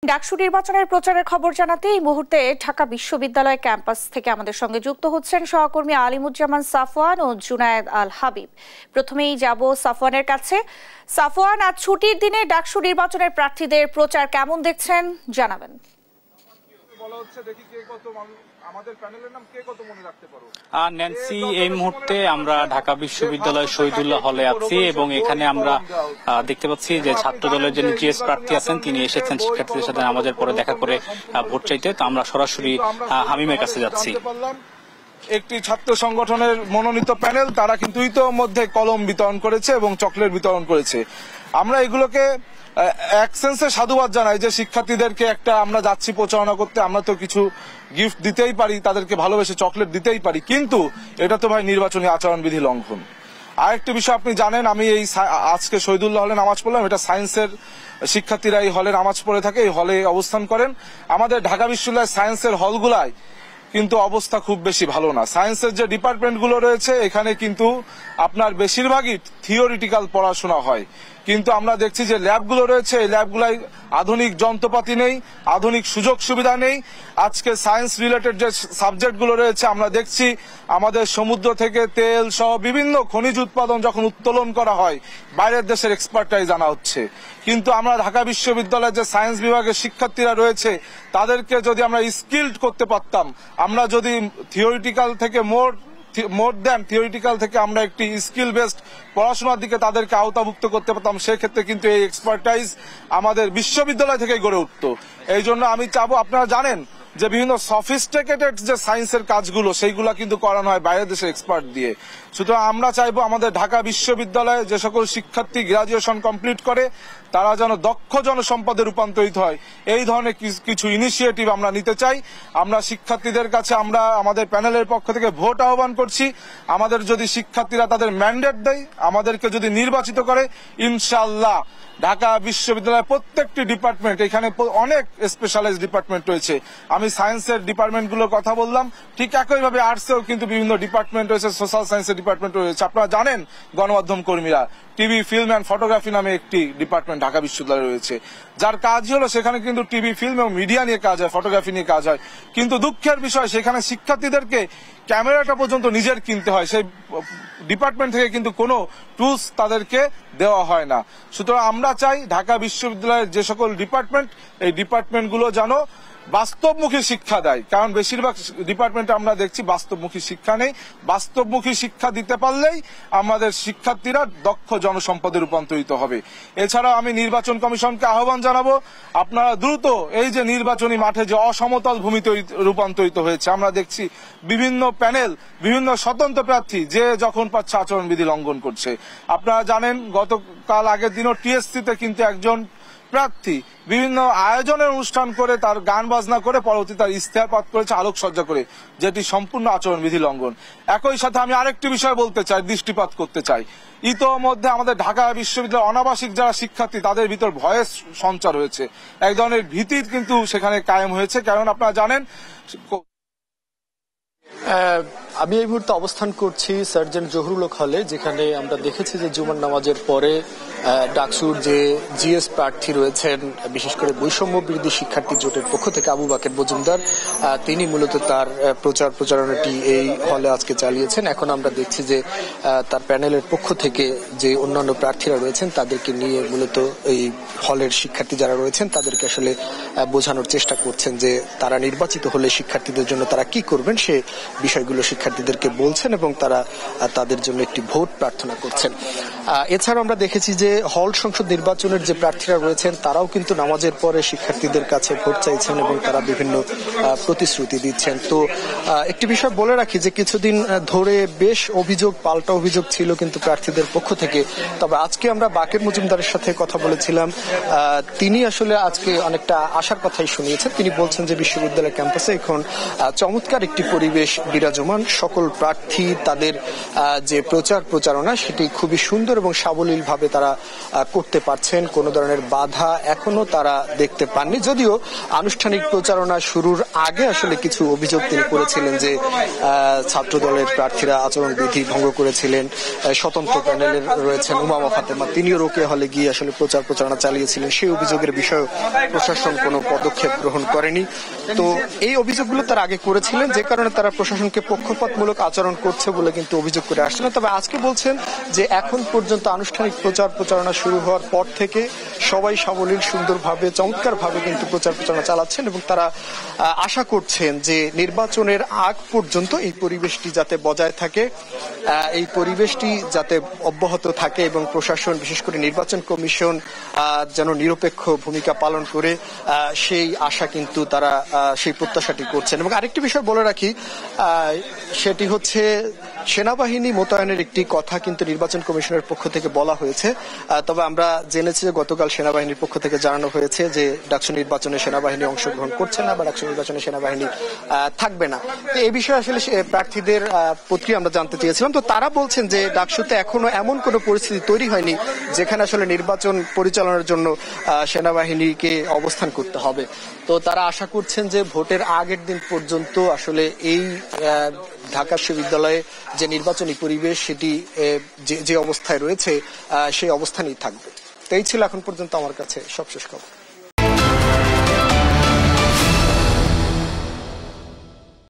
ডাকসু নির্বাচনের প্রচারের খবর জানাতে এই মুহূর্তে ঢাকা বিশ্ববিদ্যালয় ক্যাম্পাস থেকে আমাদের সঙ্গে যুক্ত হচ্ছেন সহকর্মী আলিমুজ্জামান সাফওয়ান ও জুনায়েদ আল হাবিব। প্রথমেই যাব সাফওয়ানের কাছে। সাফওয়ান, আজ ছুটির দিনে ডাকসু নির্বাচনের প্রার্থীদের প্রচার কেমন দেখছেন জানাবেন। ন্যান্সি, এই মুহূর্তে আমরা ঢাকা বিশ্ববিদ্যালয় শহীদুল্লাহ হলে আছি এবং এখানে আমরা দেখতে পাচ্ছি যে ছাত্র দলের যিনি জিএস প্রার্থী আছেন তিনি এসেছেন শিক্ষার্থীদের সাথে নামাজের পরে দেখা করে ভোট চাইতে। তো আমরা সরাসরি হামিমের কাছে যাচ্ছি। একটি ছাত্র সংগঠনের মনোনীত প্যানেল, তারা কিন্তু ইতোমধ্যে কলম বিতরণ করেছে এবং চকলেট বিতরণ করেছে। আমরা এগুলোকে এক সেন্সে সাধুবাদ জানাই যে শিক্ষার্থীদেরকে একটা আমরা যাচ্ছি প্রচারণা করতে, আমরা তো কিছু গিফট দিতেই পারি, তাদেরকে ভালোবেসে চকলেট দিতেই পারি, কিন্তু এটা তো ভাই নির্বাচনী আচরণবিধি লঙ্ঘন। আরেকটি বিষয় আপনি জানেন, আমি এই আজকে শহীদুল্লাহ হলে নামাজ পড়লাম, এটা সায়েন্সের শিক্ষার্থীরা এই হলে নামাজ পড়ে থাকে, এই হলে অবস্থান করেন। আমাদের ঢাকা বিশ্ববিদ্যালয়ের সায়েন্সের হলগুলায় কিন্তু অবস্থা খুব বেশি ভালো না। সায়েন্সের যে ডিপার্টমেন্টগুলো রয়েছে এখানে কিন্তু আপনার বেশিরভাগই থিওরিটিক্যাল পড়াশোনা হয়, কিন্তু আমরা দেখছি যে ল্যাবগুলো রয়েছে এই ল্যাবগুলাই আধুনিক যন্ত্রপাতি নেই, আধুনিক সুযোগ সুবিধা নেই। আজকে সায়েন্স রিলেটেড যে সাবজেক্টগুলো রয়েছে আমরা দেখছি আমাদের সমুদ্র থেকে তেল সহ বিভিন্ন খনিজ উৎপাদন যখন উত্তোলন করা হয় বাইরের দেশের এক্সপার্টাইজ আনা হচ্ছে, কিন্তু আমরা ঢাকা বিশ্ববিদ্যালয়ের যে সায়েন্স বিভাগের শিক্ষার্থীরা রয়েছে তাদেরকে যদি আমরা স্কিলড করতে পারতাম, আমরা যদি থিওরিটিক্যাল থেকে মোর দ্যান থিওরিটিক্যাল থেকে আমরা একটি স্কিল বেসড পড়াশোনার দিকে তাদেরকে আওতাভুক্ত করতে পারতাম, সেক্ষেত্রে কিন্তু এই এক্সপার্টাইজ আমাদের বিশ্ববিদ্যালয় থেকে গড়ে উঠত। এই জন্য আমি চাবো, আপনারা জানেন যে বিভিন্ন সফিস্টিকেটেড যে সায়েন্সের কাজগুলো সেইগুলা কিন্তু করানো হয় বাইরের দেশের এক্সপার্ট দিয়ে। সুতরাং আমরা চাইবো আমাদের ঢাকা বিশ্ববিদ্যালয়ে যে সকল শিক্ষার্থী গ্রাজুয়েশন কমপ্লিট করে তারা যেন দক্ষ জনসম্পদে রূপান্তরিত হয়, এই ধরনের কিছু ইনিশিয়েটিভ আমরা নিতে চাই। আমরা শিক্ষার্থীদের কাছে আমরা আমাদের প্যানেলের পক্ষ থেকে ভোট আহ্বান করছি। আমাদের যদি শিক্ষার্থীরা তাদের ম্যান্ডেট দেয়, আমাদেরকে যদি নির্বাচিত করে, ইনশাআল্লাহ ঢাকা বিশ্ববিদ্যালয়ের প্রত্যেকটি ডিপার্টমেন্ট, এখানে অনেক স্পেশালাইজড ডিপার্টমেন্ট রয়েছে, আমি সায়েন্সের ডিপার্টমেন্টগুলোর কথা বললাম, ঠিক একইভাবে আর্টসেও কিন্তু বিভিন্ন ডিপার্টমেন্ট রয়েছে, সোশ্যাল সায়েন্সের ডিপার্টমেন্ট রয়েছে। আপনারা জানেন গণমাধ্যম কর্মীরা, টিভি, ফিল্ম অ্যান্ড ফটোগ্রাফি নামে একটি ডিপার্টমেন্ট ঢাকা বিশ্ববিদ্যালয়ে রয়েছে, যার কাজই হলো সেখানে কিন্তু টিভি, ফিল্ম এবং মিডিয়া নিয়ে কাজ হয়, ফটোগ্রাফি নিয়ে কাজ হয়। কিন্তু দুঃখের বিষয় সেখানে শিক্ষার্থীদেরকে ক্যামেরাটা পর্যন্ত নিজের কিনতে হয়, সেই ডিপার্টমেন্ট থেকে কিন্তু কোনো টুলস তাদেরকে দেওয়া হয় না। সুতরাং আমরা চাই ঢাকা বিশ্ববিদ্যালয়ের যে সকল ডিপার্টমেন্ট, এই ডিপার্টমেন্টগুলো যেন বাস্তবমুখী শিক্ষা দেয়, কারণ বেশিরভাগ ডিপার্টমেন্টে আমরা দেখছি বাস্তবমুখী শিক্ষা নেই। বাস্তবমুখী শিক্ষা দিতে পারলেই আমাদের শিক্ষার্থীরা দক্ষ জনসম্পদে রূপান্তরিত হবে। এছাড়াও আমি নির্বাচন কমিশনকে আহ্বান জানাবো, আপনারা দ্রুত এই যে নির্বাচনী মাঠে যে অসমতল ভূমিতে রূপান্তরিত হয়েছে, আমরা দেখছি বিভিন্ন প্যানেল, বিভিন্ন স্বতন্ত্র প্রার্থী যে যখন পাচ্ছে আচরণবিধি লঙ্ঘন করছে। আপনারা জানেন গতকাল আগের দিনও টিএসসিতে কিন্তু একজন প্রার্থী বিভিন্ন আয়োজনের অনুষ্ঠান করে তার গান বাজনা করে পরবর্তী তার ইস্তেহার পাঠ করেছে আলোকসজ্জা করে, যেটি সম্পূর্ণ আচরণবিধি লঙ্ঘন। একই সাথে আমি আরেকটি বিষয় বলতে চাই, দৃষ্টিপাত করতে চাই, ইতোমধ্যে আমাদের ঢাকা বিশ্ববিদ্যালয়ের অনাবাসিক যারা শিক্ষার্থী তাদের ভিতর ভয়ের সঞ্চার হয়েছে, এক ধরনের ভীতির কিন্তু সেখানে কায়েম হয়েছে। কারণ আপনারা জানেন, আমি এই মুহূর্তে অবস্থান করছি সার্জেন্ট জহুরুল হক হলে, যেখানে আমরা দেখেছি যে জুমার নামাজের পরে ডাকসুর যে জিএস প্রার্থী রয়েছেন, বিশেষ করে বৈষম্য বিরোধী শিক্ষার্থী জোটের পক্ষ থেকে আবু বাকের মজুমদার, তিনি মূলত তার প্রচারণাটি এই হলে আজকে চালিয়েছেন। এখন আমরা দেখছি যে তার প্যানেলের পক্ষ থেকে যে অন্যান্য প্রার্থীরা রয়েছেন তাদেরকে নিয়ে মূলত এই হলের শিক্ষার্থী যারা রয়েছেন তাদেরকে আসলে বোঝানোর চেষ্টা করছেন যে তারা নির্বাচিত হলে শিক্ষার্থীদের জন্য তারা কি করবেন সে বিষয়গুলো শিক্ষার্থীদেরকে বলছেন এবং তারা তাদের জন্য একটি ভোট প্রার্থনা করছেন। এছাড়াও আমরা দেখেছি যে হল সংসদ নির্বাচনের যে প্রার্থীরা রয়েছেন তারাও কিন্তু নামাজের পরে শিক্ষার্থীদের কাছে ভোট চাইছেন এবং তারা বিভিন্ন প্রতিশ্রুতি দিচ্ছেন। তো একটি বিষয় বলে রাখি যে কিছুদিন ধরে বেশ পাল্টা অভিযোগ ছিল কিন্তু প্রার্থীদের পক্ষ থেকে, তবে আজকে আমরা বাকের মজুমদারের সাথে কথা বলেছিলাম, তিনি আসলে আজকে অনেকটা আশার কথাই শুনিয়েছেন। তিনি বলছেন যে বিশ্ববিদ্যালয় ক্যাম্পাসে এখন চমৎকার একটি পরিবেশ বিরাজমান, সকল প্রার্থী তাদের যে প্রচারণা সেটি খুবই সুন্দর এবং সাবলীলভাবে তারা করতে পারছেন। কোনো ধরনের বাধা এখনো তারা দেখতে পাননি, যদিও আনুষ্ঠানিক প্রচারণা শুরুর আগে আসলে কিছু অভিযোগ তিনি করেছিলেন যে ছাত্র দলের প্রার্থীরা আচরণবিধি ভঙ্গ করেছিলেন। স্বতন্ত্র প্যানেলের রয়েছেন উমামা ফাতেমা, তিনিও রোকেয়া হলে গিয়ে আসলে প্রচারণা চালিয়েছিলেন। সেই অভিযোগের বিষয়ে প্রশাসন কোনো পদক্ষেপ গ্রহণ করেনি। তো এই অভিযোগগুলো তারা আগে করেছিলেন, যে কারণে তারা প্রশাসনকে পক্ষপাতমূলক আচরণ করছে বলে কিন্তু অভিযোগ করে আসছিলেন। তবে আজকে বলছেন যে এখন পর্যন্ত আনুষ্ঠানিক প্রচারণা শুরু হওয়ার পর থেকে সবাই সাবলীল, সুন্দরভাবে, চমৎকারভাবে কিন্তু প্রচারণা চালাচ্ছেন এবং তারা আশা করছেন যে নির্বাচনের আগ পর্যন্ত এই পরিবেশটি যাতে বজায় থাকে, এই পরিবেশটি যাতে অব্যাহত থাকে এবং প্রশাসন, বিশেষ করে নির্বাচন কমিশন যেন নিরপেক্ষ ভূমিকা পালন করে, সেই আশা কিন্তু তারা সেই প্রত্যাশাটি করছেন। এবং আরেকটি বিষয় বলে রাখি, সেটি হচ্ছে সেনাবাহিনী মোতায়েনের একটি কথা কিন্তু নির্বাচন কমিশনের পক্ষ থেকে বলা হয়েছে। তবে আমরা জেনেছি যে গতকাল সেনাবাহিনীর পক্ষ থেকে জানানো হয়েছে যে ডাকসু নির্বাচনে সেনাবাহিনী অংশগ্রহণ করছে না বা ডাকসু নির্বাচনে সেনাবাহিনী থাকবে না। তো এই বিষয়ে আসলে প্রার্থীদের প্রতিক্রিয়া আমরা জানতে চেয়েছিলাম। তো তারা বলছেন যে ডাকসুতে এখনো এমন কোনো পরিস্থিতি তৈরি হয়নি যেখানে আসলে নির্বাচন পরিচালনার জন্য সেনাবাহিনীকে অবস্থান করতে হবে। তো তারা আশা করছেন যে ভোটের আগের দিন পর্যন্ত আসলে এই ঢাকা বিশ্ববিদ্যালয়ে যে নির্বাচনী পরিবেশ সেটি যে অবস্থায় রয়েছে সেই অবস্থানেই থাকবে। তো এই ছিল এখন পর্যন্ত আমার কাছে সবশেষ খবর।